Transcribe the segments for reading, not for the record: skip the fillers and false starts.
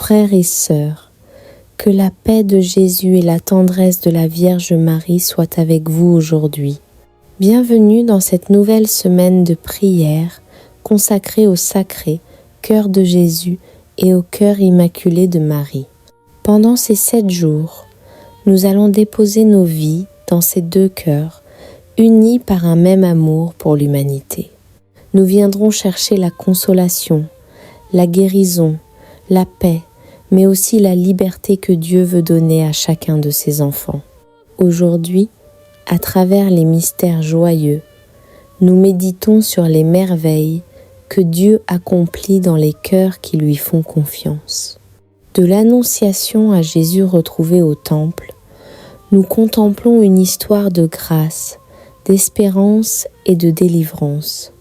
frères et sœurs, que la paix de Jésus et la tendresse de la Vierge Marie soient avec vous aujourd'hui. Bienvenue dans cette nouvelle semaine de prière consacrée au sacré cœur de Jésus et au cœur immaculé de Marie. Pendant ces 7 jours, nous allons déposer nos vies dans ces 2 cœurs, unis par un même amour pour l'humanité. Nous viendrons chercher la consolation, la guérison, la paix, mais aussi la liberté que Dieu veut donner à chacun de ses enfants. Aujourd'hui, à travers les mystères joyeux, nous méditons sur les merveilles que Dieu accomplit dans les cœurs qui lui font confiance. De l'Annonciation à Jésus retrouvé au Temple, nous contemplons une histoire de grâce, d'espérance et de délivrance.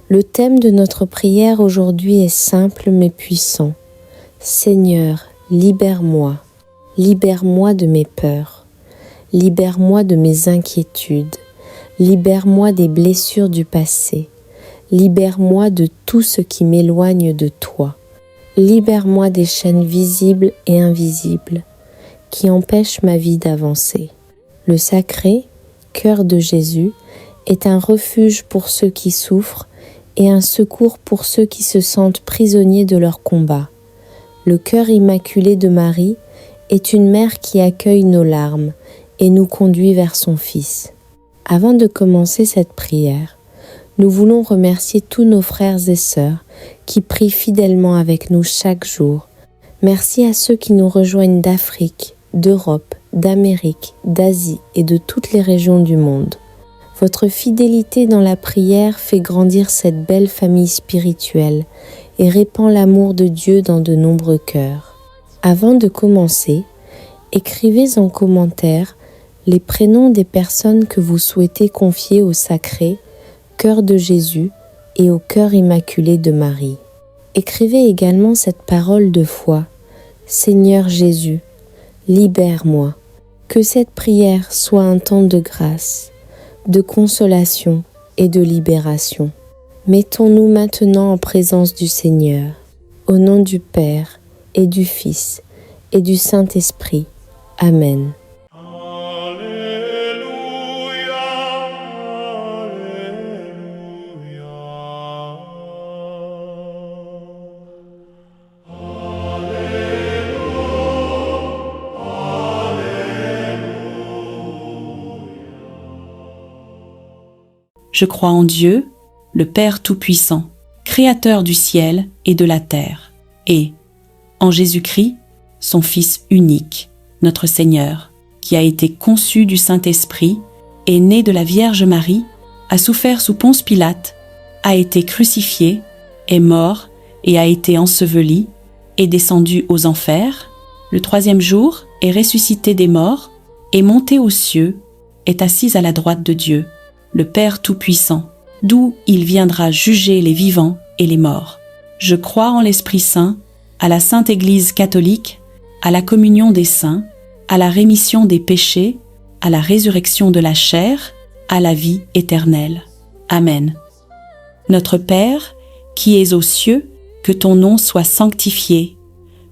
Le thème de notre prière aujourd'hui est simple mais puissant. Seigneur, libère-moi de mes peurs, libère-moi de mes inquiétudes, libère-moi des blessures du passé, libère-moi de tout ce qui m'éloigne de toi, libère-moi des chaînes visibles et invisibles qui empêchent ma vie d'avancer. Le sacré cœur de Jésus est un refuge pour ceux qui souffrent et un secours pour ceux qui se sentent prisonniers de leur combat. Le cœur immaculé de Marie est une mère qui accueille nos larmes et nous conduit vers son Fils. Avant de commencer cette prière, nous voulons remercier tous nos frères et sœurs qui prient fidèlement avec nous chaque jour. Merci à ceux qui nous rejoignent d'Afrique, d'Europe, d'Amérique, d'Asie et de toutes les régions du monde. Votre fidélité dans la prière fait grandir cette belle famille spirituelle et répand l'amour de Dieu dans de nombreux cœurs. Avant de commencer, écrivez en commentaire les prénoms des personnes que vous souhaitez confier au sacré cœur de Jésus et au cœur immaculé de Marie. Écrivez également cette parole de foi. Seigneur Jésus, libère-moi. Que cette prière soit un temps de grâce, de consolation et de libération. Mettons-nous maintenant en présence du Seigneur, au nom du Père et du Fils et du Saint-Esprit. Amen. Je crois en Dieu, le Père Tout-Puissant, Créateur du ciel et de la terre, et en Jésus-Christ, son Fils unique, notre Seigneur, qui a été conçu du Saint-Esprit, est né de la Vierge Marie, a souffert sous Ponce Pilate, a été crucifié, est mort et a été enseveli, est descendu aux enfers, le 3e jour est ressuscité des morts, est monté aux cieux, est assis à la droite de Dieu, le Père Tout-Puissant, d'où il viendra juger les vivants et les morts. Je crois en l'Esprit Saint, à la Sainte Église catholique, à la communion des saints, à la rémission des péchés, à la résurrection de la chair, à la vie éternelle. Amen. Notre Père, qui es aux cieux, que ton nom soit sanctifié,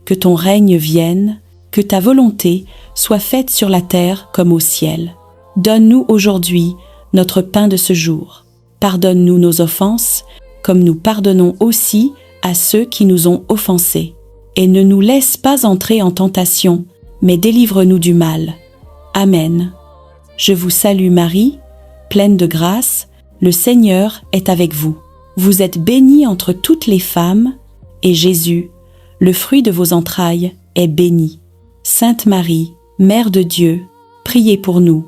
que ton règne vienne, que ta volonté soit faite sur la terre comme au ciel. Donne-nous aujourd'hui notre pain de ce jour. Pardonne-nous nos offenses, comme nous pardonnons aussi à ceux qui nous ont offensés. Et ne nous laisse pas entrer en tentation, mais délivre-nous du mal. Amen. Je vous salue Marie, pleine de grâce, le Seigneur est avec vous. Vous êtes bénie entre toutes les femmes, et Jésus, le fruit de vos entrailles, est béni. Sainte Marie, Mère de Dieu, priez pour nous,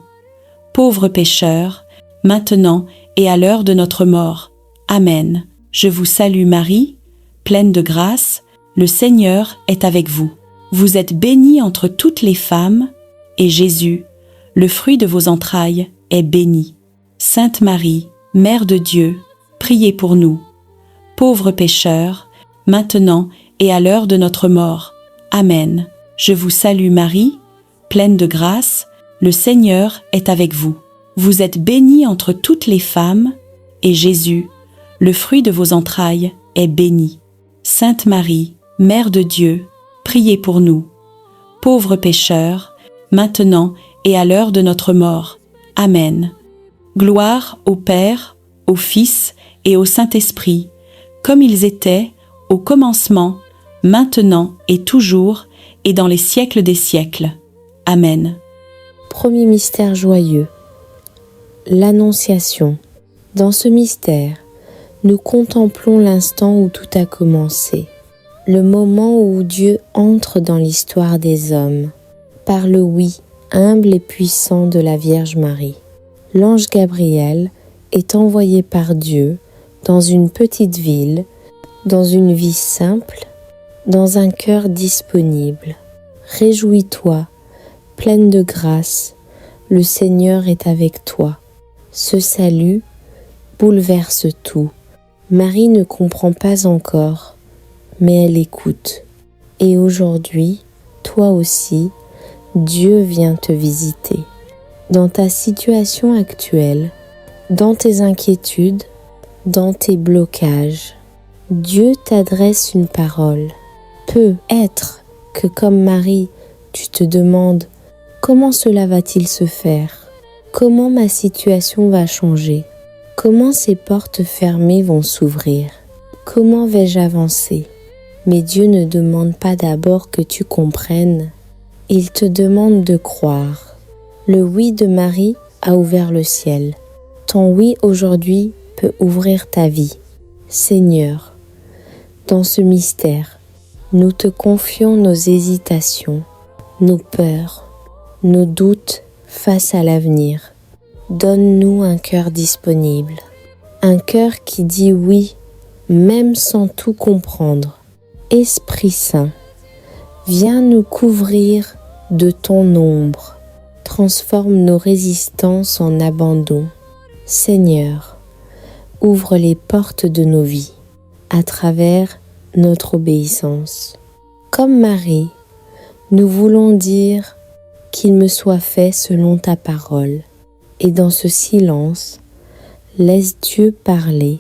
pauvres pécheurs, maintenant et à l'heure de notre mort. Amen. Je vous salue Marie, pleine de grâce, le Seigneur est avec vous. Vous êtes bénie entre toutes les femmes, et Jésus, le fruit de vos entrailles, est béni. Sainte Marie, Mère de Dieu, priez pour nous, pauvres pécheurs, maintenant et à l'heure de notre mort. Amen. Je vous salue Marie, pleine de grâce, le Seigneur est avec vous. Vous êtes bénie entre toutes les femmes, et Jésus, le fruit de vos entrailles, est béni. Sainte Marie, Mère de Dieu, priez pour nous, pauvres pécheurs, maintenant et à l'heure de notre mort. Amen. Gloire au Père, au Fils et au Saint-Esprit, comme ils étaient au commencement, maintenant et toujours, et dans les siècles des siècles. Amen. Premier mystère joyeux, l'Annonciation. Dans ce mystère, nous contemplons l'instant où tout a commencé, le moment où Dieu entre dans l'histoire des hommes, par le oui humble et puissant de la Vierge Marie. L'ange Gabriel est envoyé par Dieu dans une petite ville, dans une vie simple, dans un cœur disponible. Réjouis-toi, pleine de grâce, le Seigneur est avec toi. Ce salut bouleverse tout. Marie ne comprend pas encore, mais elle écoute. Et aujourd'hui, toi aussi, Dieu vient te visiter. Dans ta situation actuelle, dans tes inquiétudes, dans tes blocages, Dieu t'adresse une parole. Peut être que comme Marie, tu te demandes comment cela va-t-il se faire? Comment ma situation va changer? Comment ces portes fermées vont s'ouvrir? Comment vais-je avancer? Mais Dieu ne demande pas d'abord que tu comprennes. Il te demande de croire. Le oui de Marie a ouvert le ciel. Ton oui aujourd'hui peut ouvrir ta vie. Seigneur, dans ce mystère, nous te confions nos hésitations, nos peurs, nos doutes face à l'avenir. Donne-nous un cœur disponible, un cœur qui dit oui, même sans tout comprendre. Esprit Saint, viens nous couvrir de ton ombre, transforme nos résistances en abandon. Seigneur, ouvre les portes de nos vies à travers notre obéissance. Comme Marie, nous voulons dire qu'il me soit fait selon ta parole. Et dans ce silence, laisse Dieu parler,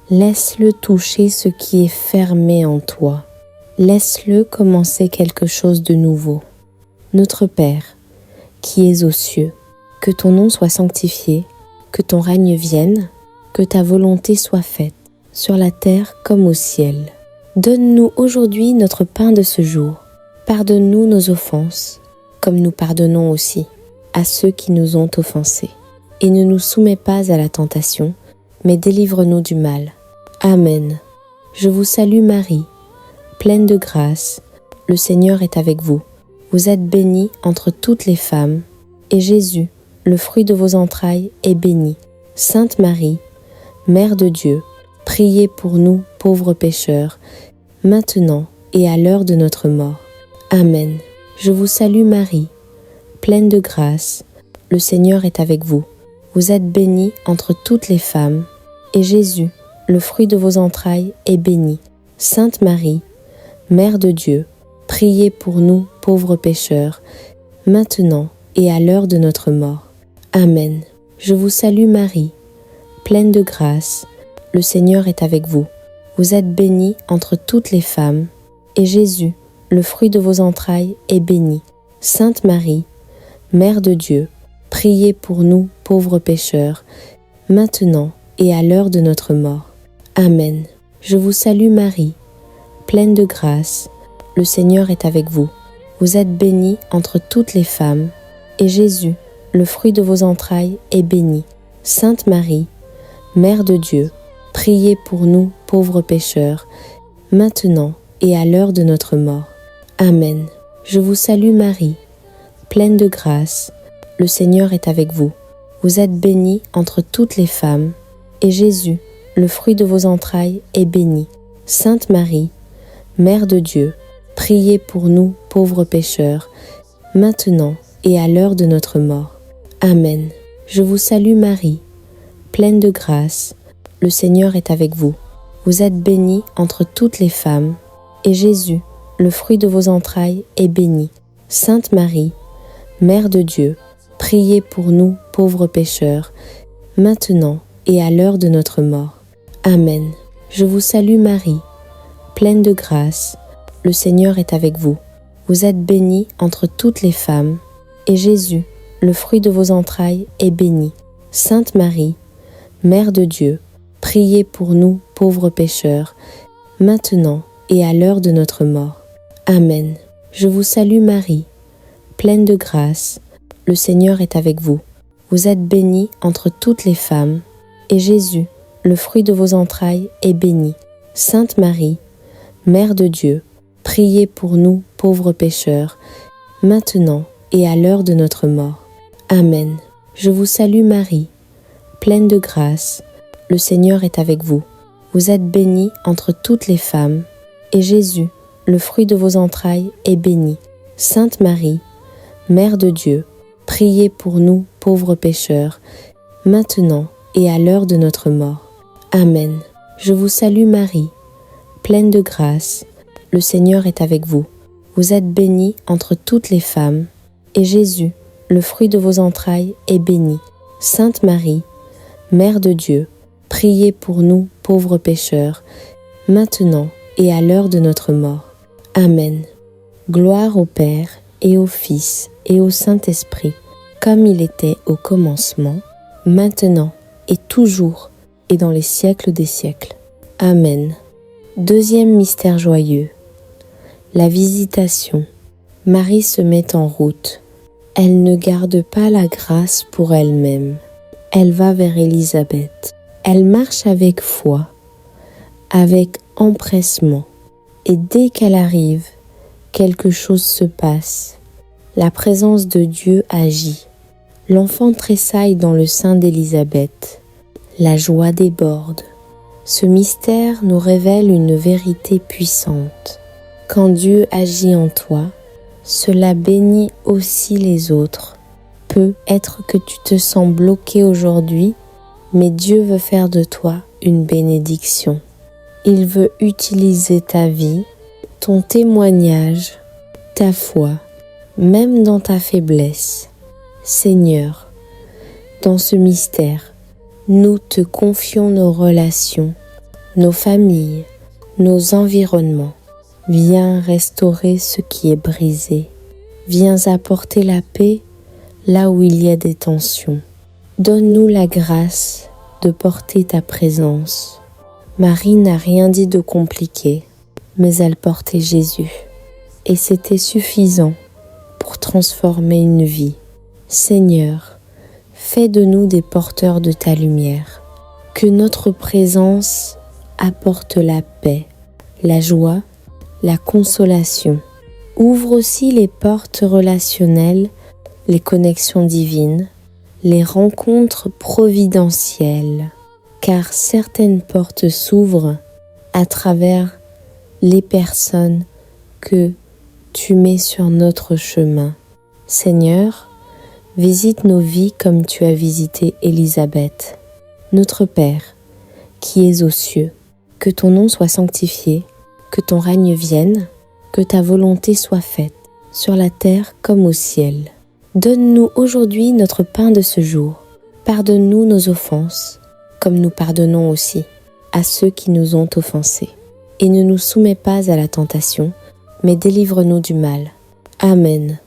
laisse-le toucher ce qui est fermé en toi. Laisse-le commencer quelque chose de nouveau. Notre Père, qui es aux cieux, que ton nom soit sanctifié, que ton règne vienne, que ta volonté soit faite, sur la terre comme au ciel. Donne-nous aujourd'hui notre pain de ce jour. Pardonne-nous nos offenses, comme nous pardonnons aussi à ceux qui nous ont offensés. Et ne nous soumets pas à la tentation, mais délivre-nous du mal. Amen. Je vous salue Marie, pleine de grâce, le Seigneur est avec vous. Vous êtes bénie entre toutes les femmes, et Jésus, le fruit de vos entrailles, est béni. Sainte Marie, Mère de Dieu, priez pour nous pauvres pécheurs, maintenant et à l'heure de notre mort. Amen. Je vous salue Marie, pleine de grâce, le Seigneur est avec vous. Vous êtes bénie entre toutes les femmes, et Jésus, le fruit de vos entrailles, est béni. Sainte Marie, Mère de Dieu, priez pour nous pauvres pécheurs, maintenant et à l'heure de notre mort. Amen. Je vous salue Marie, pleine de grâce, le Seigneur est avec vous. Vous êtes bénie entre toutes les femmes, et Jésus, le fruit de vos entrailles, est béni. Sainte Marie, Mère de Dieu, priez pour nous pauvres pécheurs, maintenant et à l'heure de notre mort. Amen. Je vous salue Marie, pleine de grâce, le Seigneur est avec vous. Vous êtes bénie entre toutes les femmes, et Jésus, le fruit de vos entrailles, est béni. Sainte Marie, Mère de Dieu, priez pour nous pauvres pécheurs, maintenant et à l'heure de notre mort. Amen. Je vous salue Marie, pleine de grâce, le Seigneur est avec vous. Vous êtes bénie entre toutes les femmes, et Jésus, le fruit de vos entrailles, est béni. Sainte Marie, Mère de Dieu, priez pour nous pauvres pécheurs, maintenant et à l'heure de notre mort. Amen. Je vous salue Marie, pleine de grâce, le Seigneur est avec vous. Vous êtes bénie entre toutes les femmes, et Jésus, le fruit de vos entrailles, est béni. Sainte Marie, Mère de Dieu, priez pour nous pauvres pécheurs, maintenant et à l'heure de notre mort. Amen. Je vous salue Marie, pleine de grâce, le Seigneur est avec vous. Vous êtes bénie entre toutes les femmes, et Jésus, le fruit de vos entrailles, est béni. Sainte Marie, Mère de Dieu, priez pour nous pauvres pécheurs, maintenant et à l'heure de notre mort. Amen. Je vous salue Marie, pleine de grâce, le Seigneur est avec vous. Vous êtes bénie entre toutes les femmes, et Jésus, le fruit de vos entrailles, est béni. Sainte Marie, Mère de Dieu, priez pour nous pauvres pécheurs, maintenant et à l'heure de notre mort. Amen. Je vous salue Marie, pleine de grâce, le Seigneur est avec vous. Vous êtes bénie entre toutes les femmes, et Jésus, le fruit de vos entrailles, est béni. Sainte Marie, Mère de Dieu, priez pour nous pauvres pécheurs, maintenant et à l'heure de notre mort. Amen. Je vous salue Marie, pleine de grâce, le Seigneur est avec vous. Vous êtes bénie entre toutes les femmes, et Jésus, le fruit de vos entrailles, est béni. Sainte Marie, Mère de Dieu, priez pour nous pauvres pécheurs, maintenant et à l'heure de notre mort. Amen. Gloire au Père et au Fils et au Saint-Esprit, comme il était au commencement, maintenant et toujours, et dans les siècles des siècles. Amen. Deuxième mystère joyeux. La visitation. Marie se met en route. Elle ne garde pas la grâce pour elle-même. Elle va vers Élisabeth. Elle marche avec foi, avec empressement. Et dès qu'elle arrive, quelque chose se passe. La présence de Dieu agit. L'enfant tressaille dans le sein d'Élisabeth. La joie déborde. Ce mystère nous révèle une vérité puissante. Quand Dieu agit en toi, cela bénit aussi les autres. Peut être que tu te sens bloqué aujourd'hui, mais Dieu veut faire de toi une bénédiction. Il veut utiliser ta vie, ton témoignage, ta foi, même dans ta faiblesse. Seigneur, dans ce mystère, nous te confions nos relations, nos familles, nos environnements. Viens restaurer ce qui est brisé. Viens apporter la paix là où il y a des tensions. Donne-nous la grâce de porter ta présence. Marie n'a rien dit de compliqué, mais elle portait Jésus. Et c'était suffisant pour transformer une vie. Seigneur, fais de nous des porteurs de ta lumière. Que notre présence apporte la paix, la joie, la consolation. Ouvre aussi les portes relationnelles, les connexions divines, les rencontres providentielles, car certaines portes s'ouvrent à travers les personnes que tu mets sur notre chemin. Seigneur, visite nos vies comme tu as visité Élisabeth. Notre Père, qui es aux cieux, que ton nom soit sanctifié, que ton règne vienne, que ta volonté soit faite, sur la terre comme au ciel. Donne-nous aujourd'hui notre pain de ce jour. Pardonne-nous nos offenses, comme nous pardonnons aussi à ceux qui nous ont offensés. Et ne nous soumets pas à la tentation, mais délivre-nous du mal. Amen.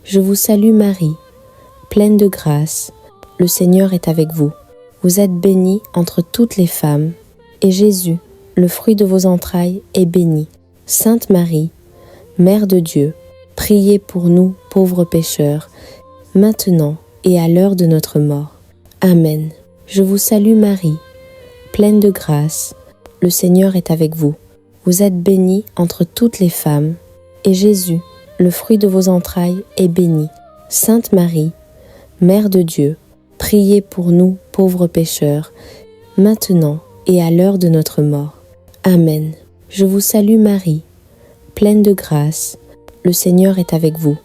Je vous salue Marie, pleine de grâce, le Seigneur est avec vous. Vous êtes bénie entre toutes les femmes, et Jésus, le fruit de vos entrailles, est béni. Sainte Marie, Mère de Dieu, priez pour nous pauvres pécheurs, maintenant et à l'heure de notre mort. Amen. Je vous salue Marie, pleine de grâce, le Seigneur est avec vous. Vous êtes bénie entre toutes les femmes, et Jésus, le fruit de vos entrailles, est béni. Sainte Marie, Mère de Dieu, priez pour nous pauvres pécheurs, maintenant et à l'heure de notre mort. Amen. Je vous salue Marie, pleine de grâce, le Seigneur est avec vous.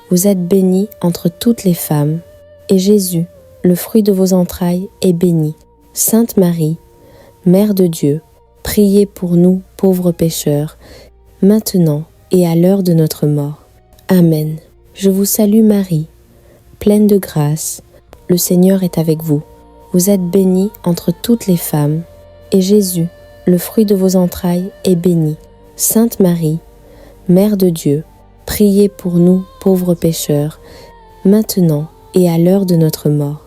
Vous êtes bénie entre toutes les femmes, et Jésus, le fruit de vos entrailles, est béni. Sainte Marie, Mère de Dieu, priez pour nous pauvres pécheurs, maintenant et à l'heure de notre mort. Amen. Je vous salue Marie, pleine de grâce, le Seigneur est avec vous. Vous êtes bénie entre toutes les femmes, et Jésus, le fruit de vos entrailles, est béni. Sainte Marie, Mère de Dieu, priez pour nous pauvres pécheurs, maintenant et à l'heure de notre mort.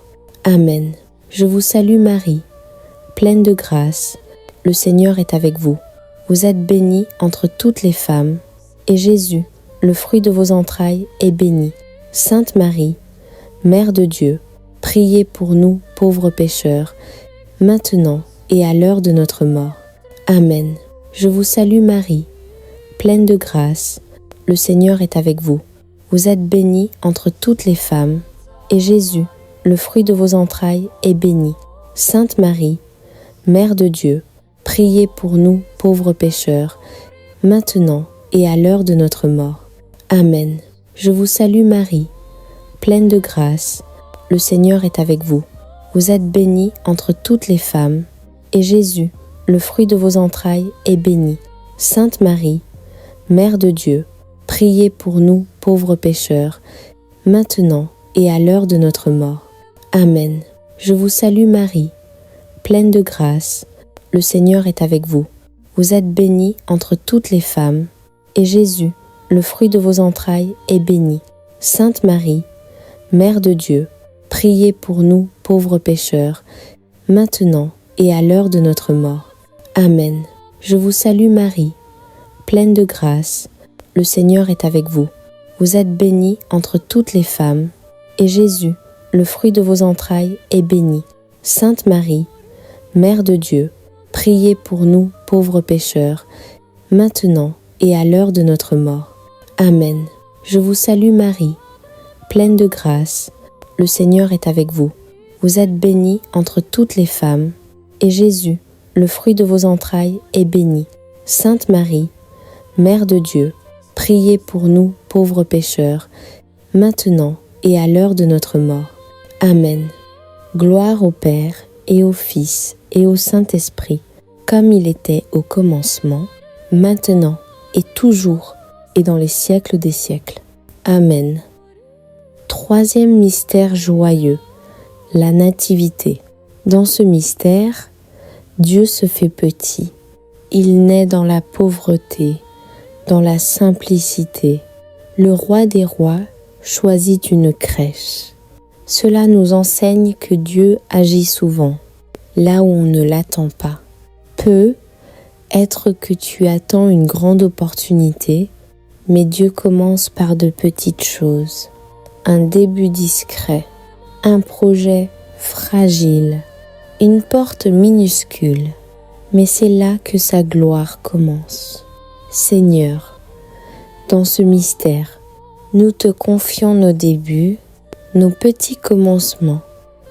Amen. Je vous salue Marie, pleine de grâce, le Seigneur est avec vous. Vous êtes bénie entre toutes les femmes, et Jésus, le fruit de vos entrailles, est béni. Sainte Marie, Mère de Dieu, priez pour nous pauvres pécheurs, maintenant et à l'heure de notre mort. Amen. Je vous salue Marie, pleine de grâce, le Seigneur est avec vous. Vous êtes bénie entre toutes les femmes, et Jésus, le fruit de vos entrailles, est béni. Sainte Marie, Mère de Dieu, priez pour nous pauvres pécheurs, maintenant et à l'heure de notre mort. Amen. Je vous salue Marie, pleine de grâce, le Seigneur est avec vous. Vous êtes bénie entre toutes les femmes, et Jésus, le fruit de vos entrailles, est béni. Sainte Marie, Mère de Dieu, priez pour nous pauvres pécheurs, maintenant et à l'heure de notre mort. Amen. Je vous salue Marie, pleine de grâce, le Seigneur est avec vous. Vous êtes bénie entre toutes les femmes, et Jésus, le fruit de vos entrailles, est béni. Sainte Marie, Mère de Dieu, priez pour nous pauvres pécheurs, maintenant et à l'heure de notre mort. Amen. Je vous salue Marie, pleine de grâce, le Seigneur est avec vous. Vous êtes bénie entre toutes les femmes, et Jésus, le fruit de vos entrailles, est béni. Sainte Marie, Mère de Dieu, priez pour nous pauvres pécheurs, maintenant et à l'heure de notre mort. Amen. Je vous salue Marie, pleine de grâce, le Seigneur est avec vous. Vous êtes bénie entre toutes les femmes, et Jésus, le fruit de vos entrailles, est béni. Sainte Marie, Mère de Dieu, priez pour nous pauvres pécheurs, maintenant et à l'heure de notre mort. Amen. Gloire au Père et au Fils et au Saint-Esprit, comme il était au commencement, maintenant et toujours et dans les siècles des siècles. Amen. Troisième mystère joyeux, la Nativité. Dans ce mystère, Dieu se fait petit. Il naît dans la pauvreté, dans la simplicité. Le roi des rois choisit une crèche. Cela nous enseigne que Dieu agit souvent, là où on ne l'attend pas. Peut être que tu attends une grande opportunité, mais Dieu commence par de petites choses. Un début discret, un projet fragile, une porte minuscule, mais c'est là que sa gloire commence. Seigneur, dans ce mystère, nous te confions nos débuts, nos petits commencements,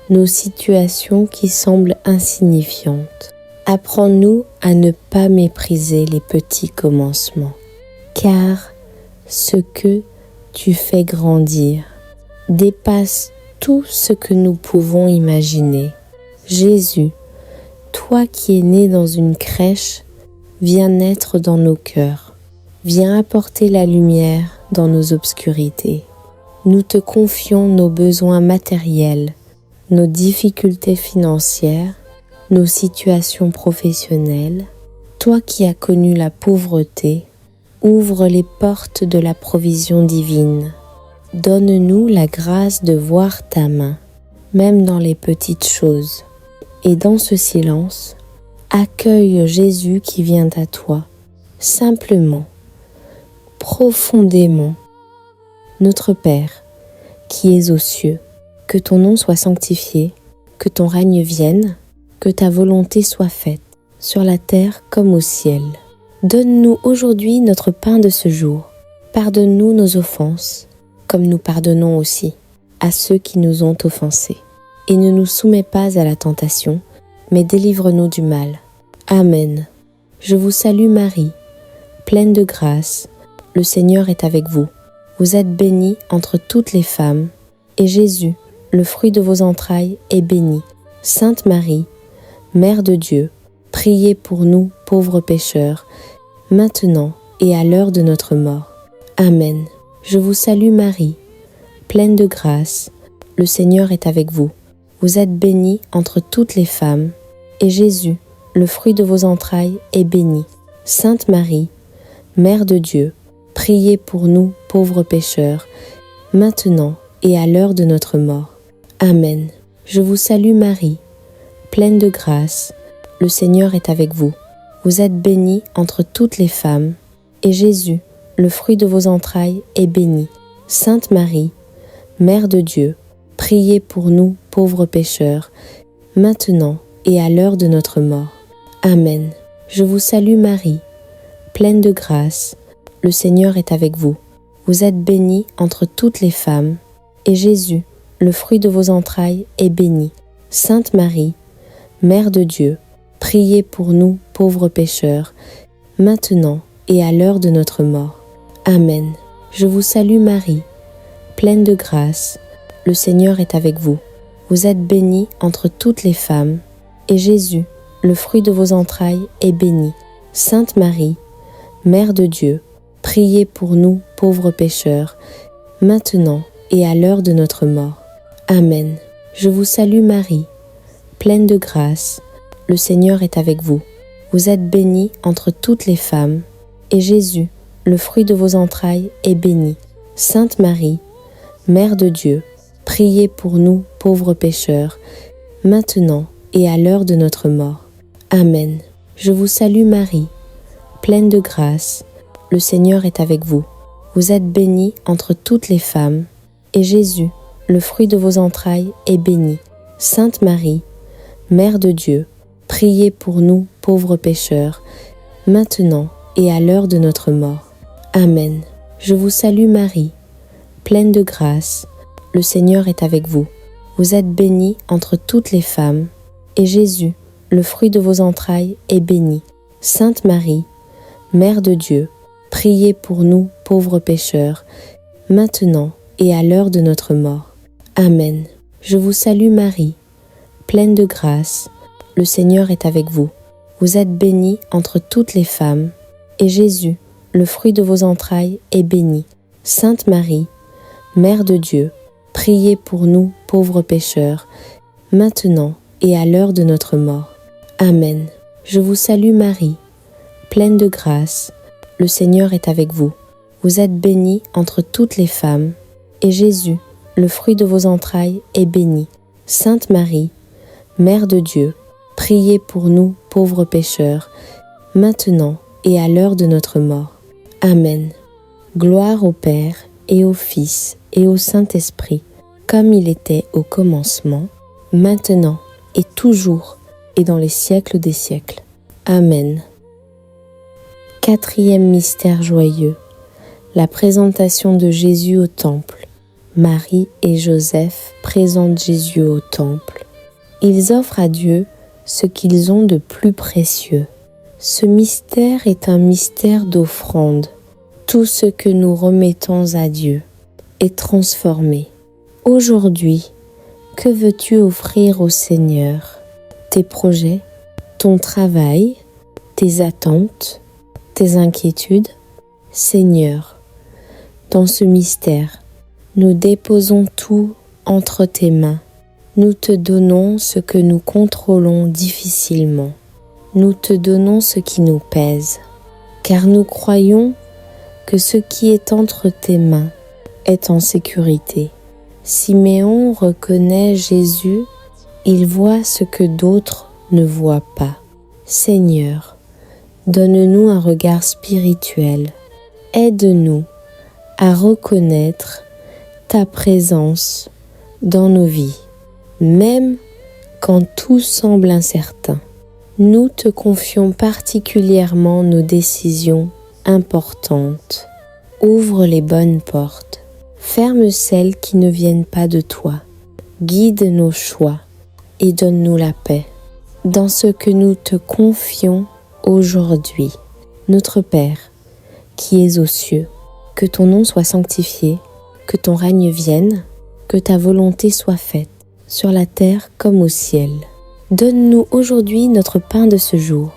nos situations qui semblent insignifiantes. Apprends-nous à ne pas mépriser les petits commencements, car ce que tu fais grandir dépasse tout ce que nous pouvons imaginer. Jésus, toi qui es né dans une crèche, viens naître dans nos cœurs, viens apporter la lumière dans nos obscurités. Nous te confions nos besoins matériels, nos difficultés financières, nos situations professionnelles. Toi qui as connu la pauvreté, ouvre les portes de la provision divine. Donne-nous la grâce de voir ta main, même dans les petites choses. Et dans ce silence, accueille Jésus qui vient à toi, simplement, profondément. Notre Père, qui es aux cieux, que ton nom soit sanctifié, que ton règne vienne, que ta volonté soit faite, sur la terre comme au ciel. Donne-nous aujourd'hui notre pain de ce jour. Pardonne-nous nos offenses, comme nous pardonnons aussi à ceux qui nous ont offensés. Et ne nous soumets pas à la tentation, mais délivre-nous du mal. Amen. Je vous salue Marie, pleine de grâce, le Seigneur est avec vous. Vous êtes bénie entre toutes les femmes, et Jésus, le fruit de vos entrailles, est béni. Sainte Marie, Mère de Dieu, priez pour nous pauvres pécheurs, maintenant et à l'heure de notre mort. Amen. Je vous salue Marie, pleine de grâce, le Seigneur est avec vous. Vous êtes bénie entre toutes les femmes, et Jésus, le fruit de vos entrailles, est béni. Sainte Marie, Mère de Dieu, priez priez pour nous pauvres pécheurs, maintenant et à l'heure de notre mort. Amen. Je vous salue Marie, pleine de grâce, le Seigneur est avec vous. Vous êtes bénie entre toutes les femmes, et Jésus, le fruit de vos entrailles, est béni. Sainte Marie, Mère de Dieu, priez pour nous pauvres pécheurs, maintenant et à l'heure de notre mort. Amen. Je vous salue Marie, pleine de grâce, le Seigneur est avec vous. Vous êtes bénie entre toutes les femmes, et Jésus, le fruit de vos entrailles, est béni. Sainte Marie, Mère de Dieu, priez pour nous pauvres pécheurs, maintenant et à l'heure de notre mort. Amen. Je vous salue Marie, pleine de grâce, le Seigneur est avec vous. Vous êtes bénie entre toutes les femmes, et Jésus, le fruit de vos entrailles, est béni. Sainte Marie, Mère de Dieu, priez pour nous pauvres pécheurs, maintenant et à l'heure de notre mort. Amen. Je vous salue Marie, pleine de grâce, le Seigneur est avec vous. Vous êtes bénie entre toutes les femmes, et Jésus, le fruit de vos entrailles, est béni. Sainte Marie, Mère de Dieu, priez pour nous pauvres pécheurs, maintenant et à l'heure de notre mort. Amen. Je vous salue Marie, pleine de grâce, le Seigneur est avec vous. Vous êtes bénie entre toutes les femmes, et Jésus, le fruit de vos entrailles, est béni. Sainte Marie, Mère de Dieu, priez pour nous pauvres pécheurs, maintenant et à l'heure de notre mort. Amen. Je vous salue Marie, pleine de grâce, le Seigneur est avec vous. Vous êtes bénie entre toutes les femmes, et Jésus, le fruit de vos entrailles, est béni. Sainte Marie, Mère de Dieu, priez pour nous pauvres pécheurs, maintenant et à l'heure de notre mort. Amen. Je vous salue Marie, pleine de grâce, le Seigneur est avec vous. Vous êtes bénie entre toutes les femmes, et Jésus, le fruit de vos entrailles, est béni. Sainte Marie, Mère de Dieu, priez pour nous pauvres pécheurs, maintenant et à l'heure de notre mort. Amen. Je vous salue Marie, pleine de grâce, le Seigneur est avec vous. Vous êtes bénie entre toutes les femmes, et Jésus, le fruit de vos entrailles, est béni. Sainte Marie, Mère de Dieu, priez pour nous pauvres pécheurs, maintenant et à l'heure de notre mort. Amen. Gloire au Père et au Fils et au Saint-Esprit, comme il était au commencement, maintenant et toujours, et dans les siècles des siècles. Amen. Quatrième mystère joyeux, la présentation de Jésus au temple. Marie et Joseph présentent Jésus au temple. Ils offrent à Dieu ce qu'ils ont de plus précieux. Ce mystère est un mystère d'offrande. Tout ce que nous remettons à Dieu est transformé. Aujourd'hui, que veux-tu offrir au Seigneur? Tes projets, ton travail, tes attentes, tes inquiétudes? Seigneur, dans ce mystère, nous déposons tout entre tes mains. Nous te donnons ce que nous contrôlons difficilement. Nous te donnons ce qui nous pèse, car nous croyons que ce qui est entre tes mains est en sécurité. Siméon reconnaît Jésus, il voit ce que d'autres ne voient pas. Seigneur, donne-nous un regard spirituel. Aide-nous à reconnaître ta présence dans nos vies, même quand tout semble incertain. Nous te confions particulièrement nos décisions importantes. Ouvre les bonnes portes, ferme celles qui ne viennent pas de toi. Guide nos choix et donne-nous la paix. Dans ce que nous te confions aujourd'hui, notre Père, qui es aux cieux, que ton nom soit sanctifié, que ton règne vienne, que ta volonté soit faite, sur la terre comme au ciel. Donne-nous aujourd'hui notre pain de ce jour.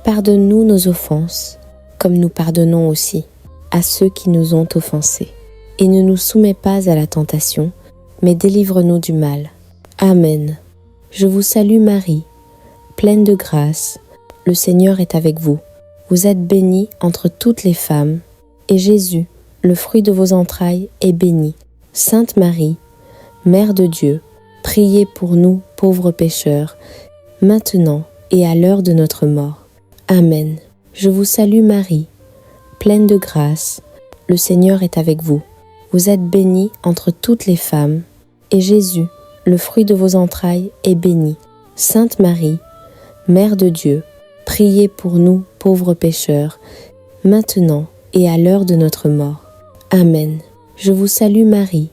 Pardonne-nous nos offenses, comme nous pardonnons aussi à ceux qui nous ont offensés. Et ne nous soumets pas à la tentation, mais délivre-nous du mal. Amen. Je vous salue Marie, pleine de grâce, le Seigneur est avec vous. Vous êtes bénie entre toutes les femmes, et Jésus, le fruit de vos entrailles, est béni. Sainte Marie, Mère de Dieu, priez pour nous pauvres pécheurs, maintenant et à l'heure de notre mort. Amen. Je vous salue Marie, pleine de grâce, le Seigneur est avec vous. Vous êtes bénie entre toutes les femmes, et Jésus, le fruit de vos entrailles, est béni. Sainte Marie, Mère de Dieu, priez pour nous pauvres pécheurs, maintenant et à l'heure de notre mort. Amen. Je vous salue Marie,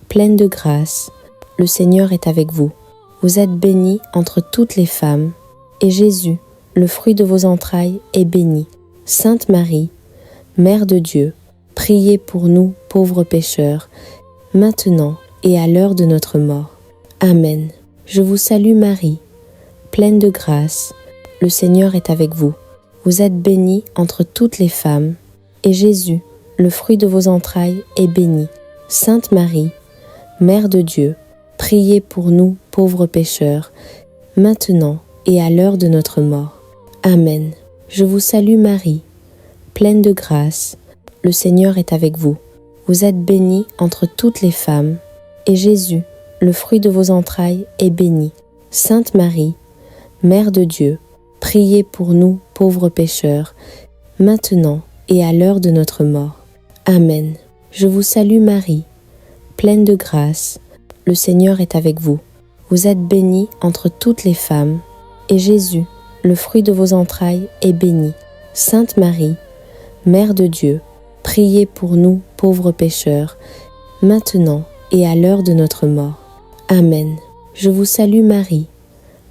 pleine de grâce, le Seigneur est avec vous. Vous êtes bénie entre toutes les femmes, et Jésus, le fruit de vos entrailles, est béni. Sainte Marie, Mère de Dieu, priez pour nous pauvres pécheurs, maintenant et à l'heure de notre mort. Amen. Je vous salue Marie, pleine de grâce, le Seigneur est avec vous. Vous êtes bénie entre toutes les femmes, et Jésus, le fruit de vos entrailles, est béni. Sainte Marie, Mère de Dieu, priez pour nous pauvres pécheurs, maintenant et à l'heure de notre mort. Amen. Je vous salue Marie, pleine de grâce, le Seigneur est avec vous. Vous êtes bénie entre toutes les femmes, et Jésus, le fruit de vos entrailles, est béni. Sainte Marie, Mère de Dieu, priez pour nous pauvres pécheurs, maintenant et à l'heure de notre mort. Amen. Je vous salue Marie, pleine de grâce, le Seigneur est avec vous. Vous êtes bénie entre toutes les femmes, et Jésus, le fruit de vos entrailles, est béni. Sainte Marie, Mère de Dieu, priez pour nous pauvres pécheurs, maintenant et à l'heure de notre mort. Amen. Je vous salue Marie,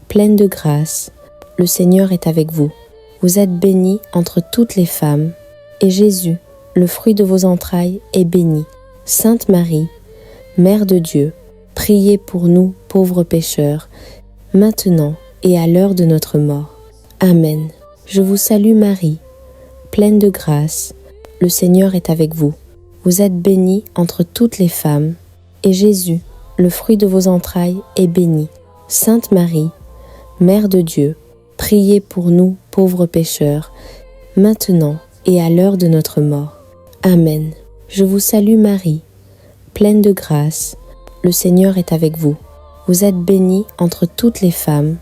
pleine de grâce, le Seigneur est avec vous. Vous êtes bénie entre toutes les femmes, et Jésus, le fruit de vos entrailles, est béni. Sainte Marie, Mère de Dieu, priez pour nous pauvres pécheurs, maintenant et à l'heure de notre mort. Amen. Je vous salue Marie, pleine de grâce, le Seigneur est avec vous. Vous êtes bénie entre toutes les femmes, et Jésus, le fruit de vos entrailles, est béni. Sainte Marie, Mère de Dieu, priez pour nous pauvres pécheurs, maintenant et à l'heure de notre mort. Amen. Je vous salue Marie, pleine de grâce, le Seigneur est avec vous. Vous êtes bénie entre toutes les femmes,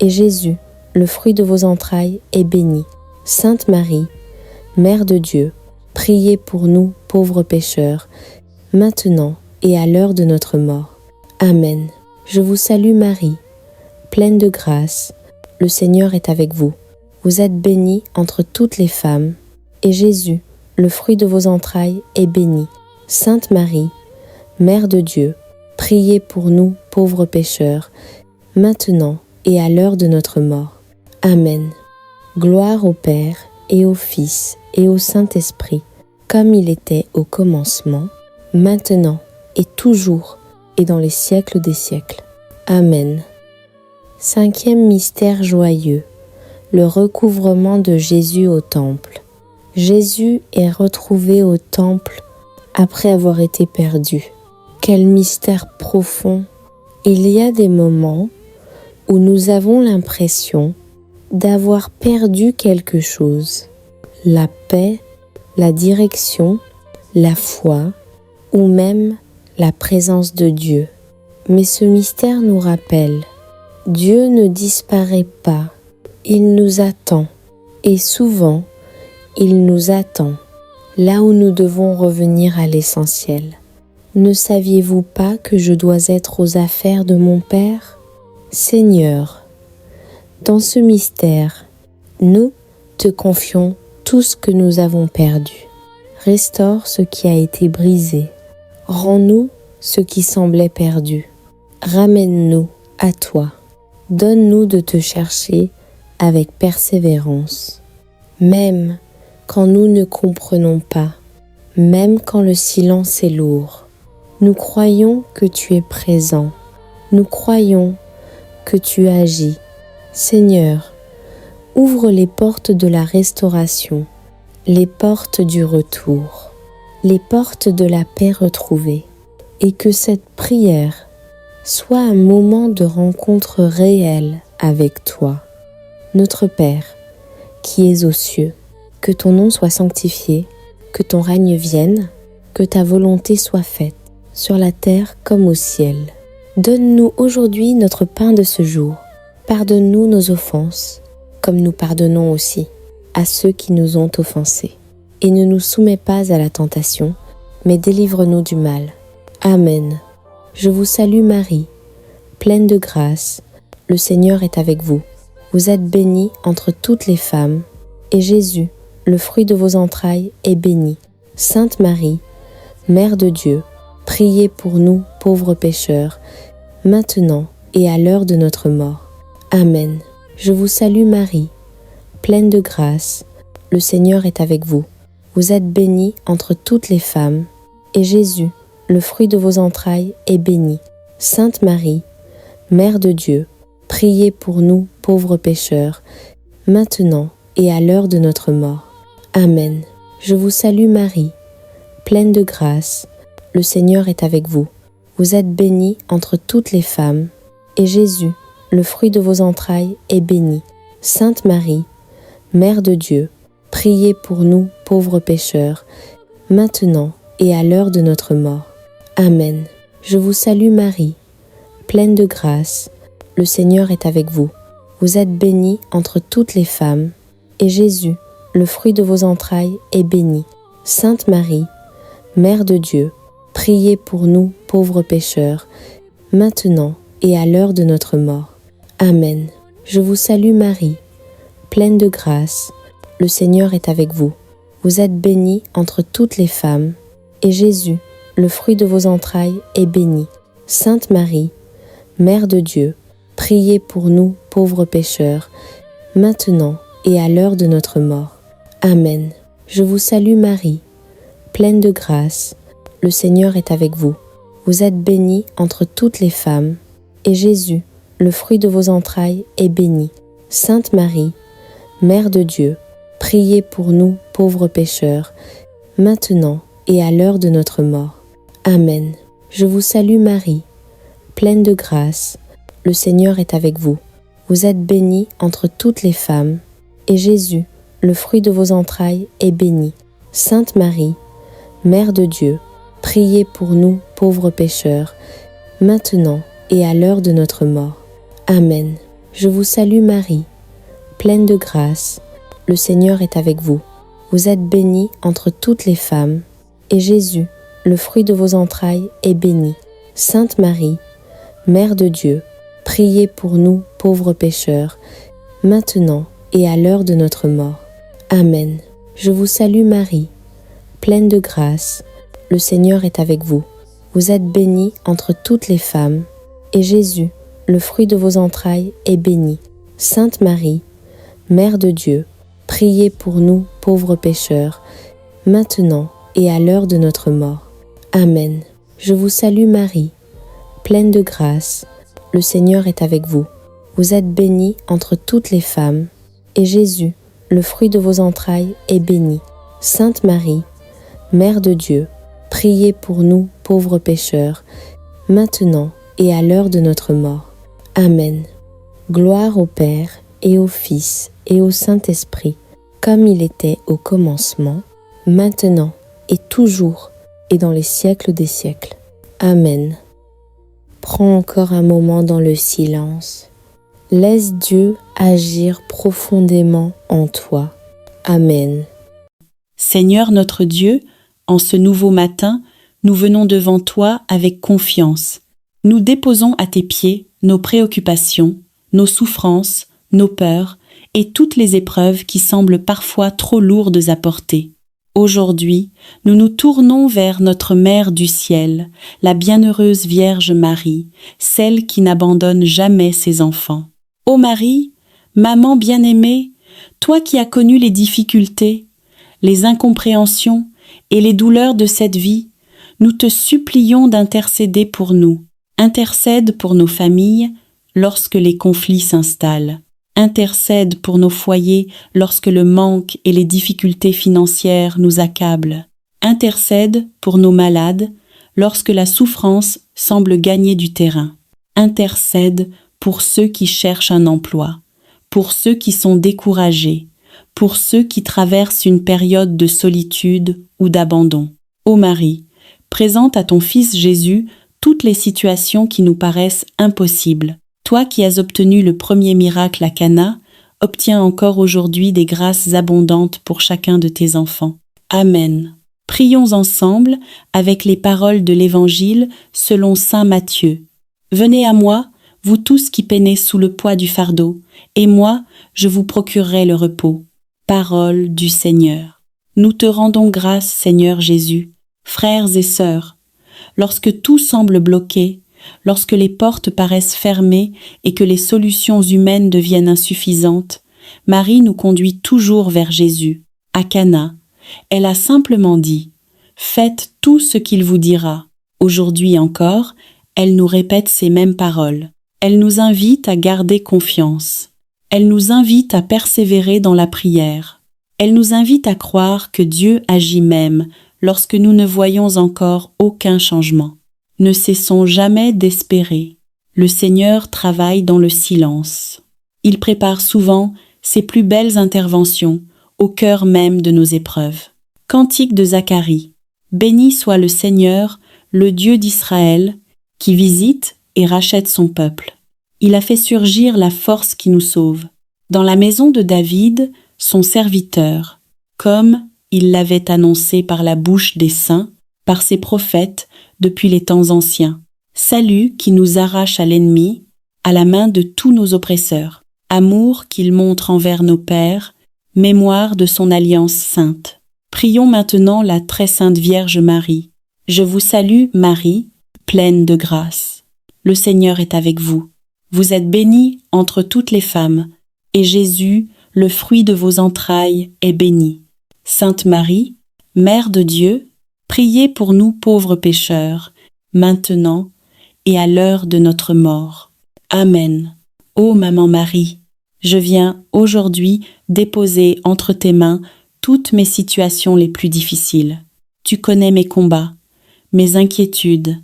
et Jésus, le fruit de vos entrailles, est béni. Sainte Marie, Mère de Dieu, priez pour nous pauvres pécheurs, maintenant et à l'heure de notre mort. Amen. Je vous salue Marie, pleine de grâce, le Seigneur est avec vous. Vous êtes bénie entre toutes les femmes, et Jésus, le fruit de vos entrailles, est béni. Sainte Marie, Mère de Dieu, priez pour nous pauvres pécheurs, maintenant et à l'heure de notre mort. Amen. Gloire au Père et au Fils et au Saint-Esprit, comme il était au commencement, maintenant et toujours et dans les siècles des siècles. Amen. Cinquième mystère joyeux, le recouvrement de Jésus au temple. Jésus est retrouvé au temple après avoir été perdu. Quel mystère profond! Il y a des moments où nous avons l'impression d'avoir perdu quelque chose. La paix, la direction, la foi ou même la présence de Dieu. Mais ce mystère nous rappelle, Dieu ne disparaît pas, il nous attend et souvent il nous attend là où nous devons revenir à l'essentiel. Ne saviez-vous pas que je dois être aux affaires de mon Père? Seigneur, dans ce mystère, nous te confions tout ce que nous avons perdu. Restaure ce qui a été brisé. Rends-nous ce qui semblait perdu. Ramène-nous à toi. Donne-nous de te chercher avec persévérance. Même quand nous ne comprenons pas, même quand le silence est lourd, nous croyons que tu es présent. Nous croyons que tu agis. Seigneur, ouvre les portes de la restauration, les portes du retour, les portes de la paix retrouvée, et que cette prière soit un moment de rencontre réelle avec toi. Notre Père, qui es aux cieux, que ton nom soit sanctifié, que ton règne vienne, que ta volonté soit faite, sur la terre comme au ciel. Donne-nous aujourd'hui notre pain de ce jour. Pardonne-nous nos offenses, comme nous pardonnons aussi à ceux qui nous ont offensés. Et ne nous soumets pas à la tentation, mais délivre-nous du mal. Amen. Je vous salue Marie, pleine de grâce, le Seigneur est avec vous. Vous êtes bénie entre toutes les femmes, et Jésus, le fruit de vos entrailles, est béni. Sainte Marie, Mère de Dieu, priez pour nous pauvres pécheurs, maintenant et à l'heure de notre mort. Amen. Je vous salue Marie, pleine de grâce, le Seigneur est avec vous. Vous êtes bénie entre toutes les femmes, et Jésus, le fruit de vos entrailles, est béni. Sainte Marie, Mère de Dieu, priez pour nous pauvres pécheurs, maintenant et à l'heure de notre mort. Amen. Je vous salue Marie, pleine de grâce, le Seigneur est avec vous. Vous êtes bénie entre toutes les femmes, et Jésus, le fruit de vos entrailles, est béni. Sainte Marie, Mère de Dieu, priez pour nous pauvres pécheurs, maintenant et à l'heure de notre mort. Amen. Je vous salue Marie, pleine de grâce, le Seigneur est avec vous. Vous êtes bénie entre toutes les femmes, et Jésus, le fruit de vos entrailles, est béni. Sainte Marie, Mère de Dieu, priez pour nous pauvres pécheurs, maintenant et à l'heure de notre mort. Amen. Je vous salue Marie, pleine de grâce, le Seigneur est avec vous. Vous êtes bénie entre toutes les femmes, et Jésus, le fruit de vos entrailles, est béni. Sainte Marie, Mère de Dieu, priez pour nous pauvres pécheurs, maintenant et à l'heure de notre mort. Amen. Je vous salue Marie, pleine de grâce, le Seigneur est avec vous. Vous êtes bénie entre toutes les femmes, et Jésus, le fruit de vos entrailles, est béni. Sainte Marie, Mère de Dieu, priez pour nous pauvres pécheurs, maintenant et à l'heure de notre mort. Amen. Je vous salue Marie, pleine de grâce, le Seigneur est avec vous. Vous êtes bénie entre toutes les femmes, et Jésus, le fruit de vos entrailles, est béni. Sainte Marie, Mère de Dieu, priez pour nous pauvres pécheurs, maintenant et à l'heure de notre mort. Amen. Je vous salue Marie, pleine de grâce, le Seigneur est avec vous. Vous êtes bénie entre toutes les femmes, et Jésus, le fruit de vos entrailles, est béni. Sainte Marie, Mère de Dieu, priez pour nous pauvres pécheurs, maintenant et à l'heure de notre mort. Amen. Je vous salue Marie, pleine de grâce, le Seigneur est avec vous. Vous êtes bénie entre toutes les femmes, et Jésus, le fruit de vos entrailles, est béni. Sainte Marie, Mère de Dieu, priez pour nous pauvres pécheurs, maintenant et à l'heure de notre mort. Amen. Je vous salue Marie, pleine de grâce, le Seigneur est avec vous. Vous êtes bénie entre toutes les femmes, et Jésus, le fruit de vos entrailles, est béni. Sainte Marie, Mère de Dieu, priez pour nous pauvres pécheurs, maintenant et à l'heure de notre mort. Amen. Gloire au Père et au Fils et au Saint-Esprit, comme il était au commencement, maintenant et toujours, et dans les siècles des siècles. Amen. Prends encore un moment dans le silence. Laisse Dieu agir profondément en toi. Amen. Seigneur notre Dieu, en ce nouveau matin, nous venons devant toi avec confiance. Nous déposons à tes pieds nos préoccupations, nos souffrances, nos peurs et toutes les épreuves qui semblent parfois trop lourdes à porter. Aujourd'hui, nous nous tournons vers notre Mère du ciel, la bienheureuse Vierge Marie, celle qui n'abandonne jamais ses enfants. Ô Marie, maman bien-aimée, toi qui as connu les difficultés, les incompréhensions et les douleurs de cette vie, nous te supplions d'intercéder pour nous. Intercède pour nos familles lorsque les conflits s'installent. Intercède pour nos foyers lorsque le manque et les difficultés financières nous accablent. Intercède pour nos malades lorsque la souffrance semble gagner du terrain. Intercède pour ceux qui cherchent un emploi, pour ceux qui sont découragés, pour ceux qui traversent une période de solitude ou d'abandon. Ô Marie, présente à ton Fils Jésus toutes les situations qui nous paraissent impossibles. Toi qui as obtenu le premier miracle à Cana, obtiens encore aujourd'hui des grâces abondantes pour chacun de tes enfants. Amen. Prions ensemble avec les paroles de l'Évangile selon saint Matthieu. Venez à moi, vous tous qui peinez sous le poids du fardeau, et moi, je vous procurerai le repos. Parole du Seigneur. Nous te rendons grâce, Seigneur Jésus, frères et sœurs. Lorsque tout semble bloqué, lorsque les portes paraissent fermées et que les solutions humaines deviennent insuffisantes, Marie nous conduit toujours vers Jésus. À Cana, elle a simplement dit « Faites tout ce qu'il vous dira ». Aujourd'hui encore, elle nous répète ces mêmes paroles. Elle nous invite à garder confiance. Elle nous invite à persévérer dans la prière. Elle nous invite à croire que Dieu agit même lorsque nous ne voyons encore aucun changement. Ne cessons jamais d'espérer. Le Seigneur travaille dans le silence. Il prépare souvent ses plus belles interventions au cœur même de nos épreuves. Cantique de Zacharie. Béni soit le Seigneur, le Dieu d'Israël, qui visite et rachète son peuple. Il a fait surgir la force qui nous sauve. Dans la maison de David, son serviteur, comme il l'avait annoncé par la bouche des saints, par ses prophètes, depuis les temps anciens. Salut qui nous arrache à l'ennemi, à la main de tous nos oppresseurs. Amour qu'il montre envers nos pères, mémoire de son alliance sainte. Prions maintenant la très sainte Vierge Marie. Je vous salue, Marie, pleine de grâce. Le Seigneur est avec vous. Vous êtes bénie entre toutes les femmes, et Jésus, le fruit de vos entrailles, est béni. Sainte Marie, Mère de Dieu, priez pour nous pauvres pécheurs, maintenant et à l'heure de notre mort. Amen. Ô Maman Marie, je viens aujourd'hui déposer entre tes mains toutes mes situations les plus difficiles. Tu connais mes combats, mes inquiétudes,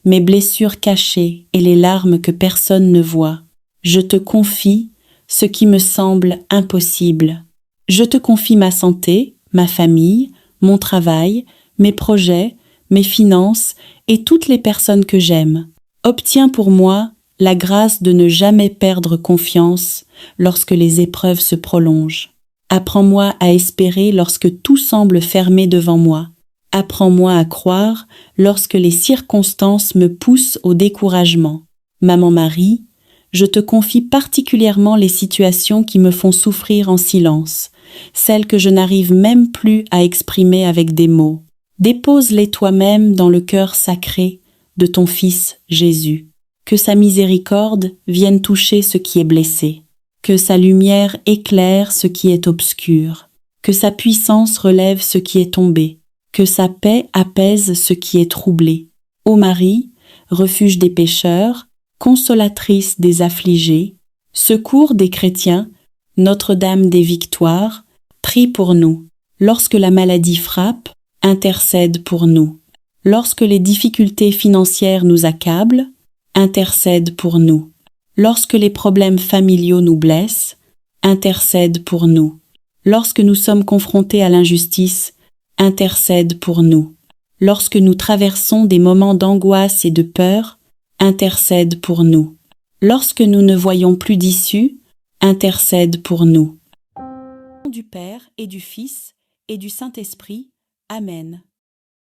mes blessures cachées et les larmes que personne ne voit. Je te confie ce qui me semble impossible. Je te confie ma santé, ma famille, mon travail, mes projets, mes finances et toutes les personnes que j'aime. Obtiens pour moi la grâce de ne jamais perdre confiance lorsque les épreuves se prolongent. Apprends-moi à espérer lorsque tout semble fermé devant moi. Apprends-moi à croire lorsque les circonstances me poussent au découragement. Maman Marie, je te confie particulièrement les situations qui me font souffrir en silence, celles que je n'arrive même plus à exprimer avec des mots. Dépose-les toi-même dans le cœur sacré de ton Fils Jésus. Que sa miséricorde vienne toucher ce qui est blessé. Que sa lumière éclaire ce qui est obscur. Que sa puissance relève ce qui est tombé. Que sa paix apaise ce qui est troublé. Ô Marie, refuge des pécheurs, consolatrice des affligés, secours des chrétiens, Notre-Dame des victoires, prie pour nous. Lorsque la maladie frappe, intercède pour nous. Lorsque les difficultés financières nous accablent, intercède pour nous. Lorsque les problèmes familiaux nous blessent, intercède pour nous. Lorsque nous sommes confrontés à l'injustice, intercède pour nous. Lorsque nous traversons des moments d'angoisse et de peur, intercède pour nous. Lorsque nous ne voyons plus d'issue, intercède pour nous. Au nom du Père et du Fils et du Saint-Esprit. Amen.